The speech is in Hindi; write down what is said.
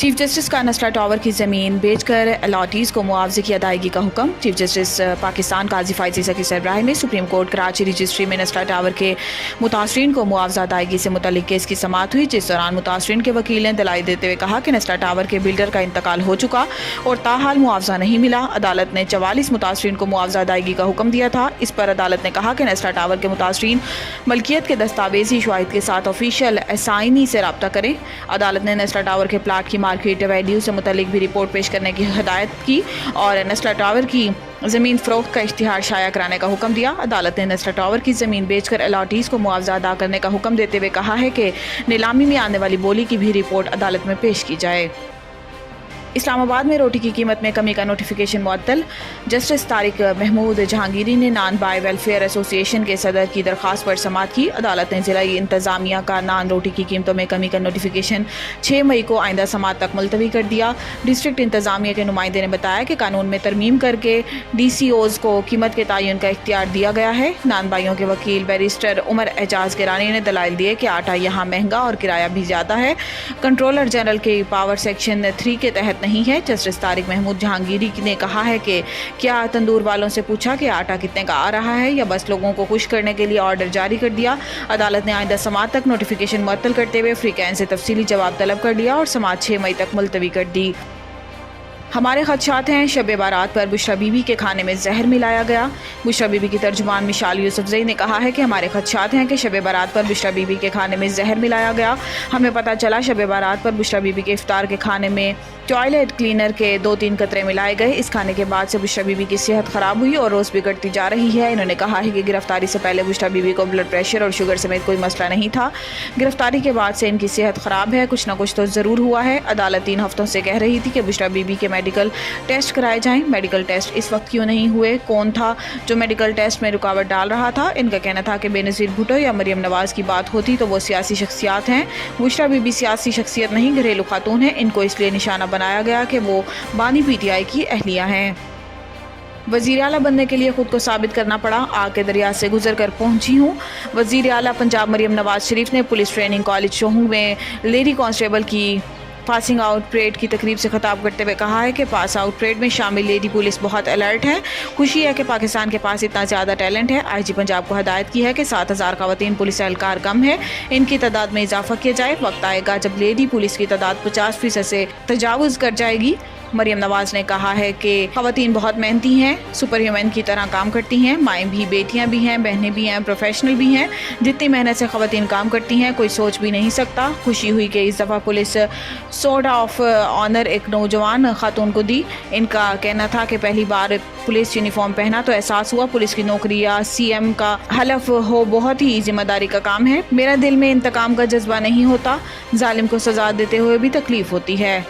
चीफ जस्टिस का नस्ला टावर की ज़मीन बेचकर अलॉटीज़ को मुआवजे की अदायगी का हुक्म। चीफ जस्टिस पाकिस्तान काजी फायज़ ईसा की सरबराही में सुप्रीम कोर्ट कराची रजिस्ट्री में नस्ला टावर के मुतासरीन को मुआवजा अदायगी से मुतल्लिक केस की समाअत हुई, जिस दौरान मुतासरीन के वकील ने दलाइल देते हुए कहा कि नस्ला टावर के बिल्डर का इंतकाल हो चुका और ताहाल मुआवजा नहीं मिला। अदालत ने 44 मुतासरीन को मुआवजा अदायगी का हुक्म दिया था। इस पर अदालत ने कहा कि नस्ला टावर के मुतासरीन मलकियत के दस्तावेजी शवाहिद के साथ ऑफिशियल असाइनी से रब्ता करें। अदालत ने नस्ला टावर के प्लाट की मार्केट वैल्यू से मुतल्लिक भी रिपोर्ट पेश करने की हिदायत की और नस्ला टावर की ज़मीन फ़रोख्त का इश्तिहार शाया कराने का हुक्म दिया। अदालत ने नस्ला टावर की ज़मीन बेचकर अलॉटीज़ को मुआवजा अदा करने का हुक्म देते हुए कहा है कि नीलामी में आने वाली बोली की भी रिपोर्ट अदालत में पेश की जाए। इस्लामाबाद में रोटी की कीमत में कमी का नोटिफिकेशन मुअत्तल। जस्टिस तारिक महमूद जहांगीरी ने नान बाय वेलफेयर एसोसिएशन के सदर की दरख्वास्त पर समाअत की। अदालत ने ज़िलाई इंतज़ामिया का नान रोटी की कीमतों में कमी का नोटिफिकेशन 6 मई को आइंदा समाअत तक मुलतवी कर दिया। डिस्ट्रिक्ट इंतज़ामिया के नुमाइंदे ने बताया कि कानून में तरमीम करके DCOs को कीमत के तयन का इख्तियार दिया गया है। नान बाइयों के वकील बैरिस्टर उमर एजाज गिरानी ने दलाइल दिए कि आटा यहाँ महंगा और किराया भी ज़्यादा है, कंट्रोलर जनरल के पावर सेक्शन 3 के तहत नहीं है। जस्टिस तारिक महमूद जहांगीरी ने कहा है कि क्या तंदूर वालों से पूछा कि आटा कितने का आ रहा है या बस लोगों को खुश करने के लिए ऑर्डर जारी कर दिया। अदालत ने आइंदा समाअत तक नोटिफिकेशन मुअत्तल करते हुए फ्रीकैन से तफसीली जवाब तलब कर लिया और समाअत 6 मई तक मुलतवी कर दी। हमारे खदशात हैं, शब बारात पर बुशरा बीबी के खाने में जहर मिलाया गया। बुशरा बीबी की तर्जुमान मिशाल यूसुफजई ने कहा है कि हमारे खदशात हैं कि शब बारात पर बुशरा बीबी के खाने में जहर मिलाया गया। हमें पता चला शब बारात पर बुशरा बीबी के इफ्तार के खाने में टॉयलेट क्लीनर के 2-3 कतरे मिलाए गए। इस खाने के बाद से बुशरा बीबी की सेहत ख़राब हुई और रोज़ बिगड़ती जा रही है। इन्होंने कहा है कि गिरफ्तारी से पहले बुशरा बीबी को ब्लड प्रेशर और शुगर समेत कोई मसला नहीं था। गिरफ्तारी के बाद से इनकी सेहत ख़राब है, कुछ ना कुछ तो ज़रूर हुआ है। अदालत 3 हफ्तों से कह रही थी कि बुशरा बीबी के मेडिकल टेस्ट कराए जाएं। मेडिकल टेस्ट इस वक्त क्यों नहीं हुए? कौन था जो मेडिकल टेस्ट में रुकावट डाल रहा था? इनका कहना था कि बेनज़ीर भुट्टो या मरियम नवाज़ की बात होती तो वो सियासी शख्सियात हैं। बुशरा बीबी सियासी शख्सियत नहीं, घरेलू खातून है। इनको इसलिए निशाना बनाया गया कि वो बानी PTI की अहलिया हैं। वज़ीर आला बनने के लिए खुद को साबित करना पड़ा, आग के दरिया से गुजर कर पहुंची हूँ। वज़ीर आला पंजाब मरियम नवाज शरीफ ने पुलिस ट्रेनिंग कॉलेज शोहू में लेडी कांस्टेबल की पासिंग आउट परेड की तकरीब से खिताब करते हुए कहा है कि पास आउट परेड में शामिल लेडी पुलिस बहुत अलर्ट है। खुशी है कि पाकिस्तान के पास इतना ज़्यादा टैलेंट है। IG पंजाब को हदायत की है कि 7000 ख़वातीन पुलिस एहलकार कम है, इनकी तादाद में इजाफा किया जाए। वक्त आएगा जब लेडी पुलिस की तादाद 50% से तजावुज़ कर जाएगी। मरियम नवाज ने कहा है कि ख़वातीन बहुत मेहनती हैं, सुपर ह्यूमन की तरह काम करती हैं। माएँ भी, बेटियाँ भी हैं, बहनें भी हैं, प्रोफेशनल भी हैं। जितनी मेहनत से ख़वातीन काम करती हैं कोई सोच भी नहीं सकता। खुशी हुई कि इस दफ़ा पुलिस सोर्ड ऑफ ऑनर एक नौजवान खातून को दी। इनका कहना था कि पहली बार पुलिस यूनिफॉर्म पहना तो एहसास हुआ पुलिस की नौकरी या CM का हलफ हो बहुत ही जिम्मेदारी का काम है। मेरा दिल में इंतकाम का जज्बा नहीं होता, जालिम को सजा देते हुए भी तकलीफ होती है।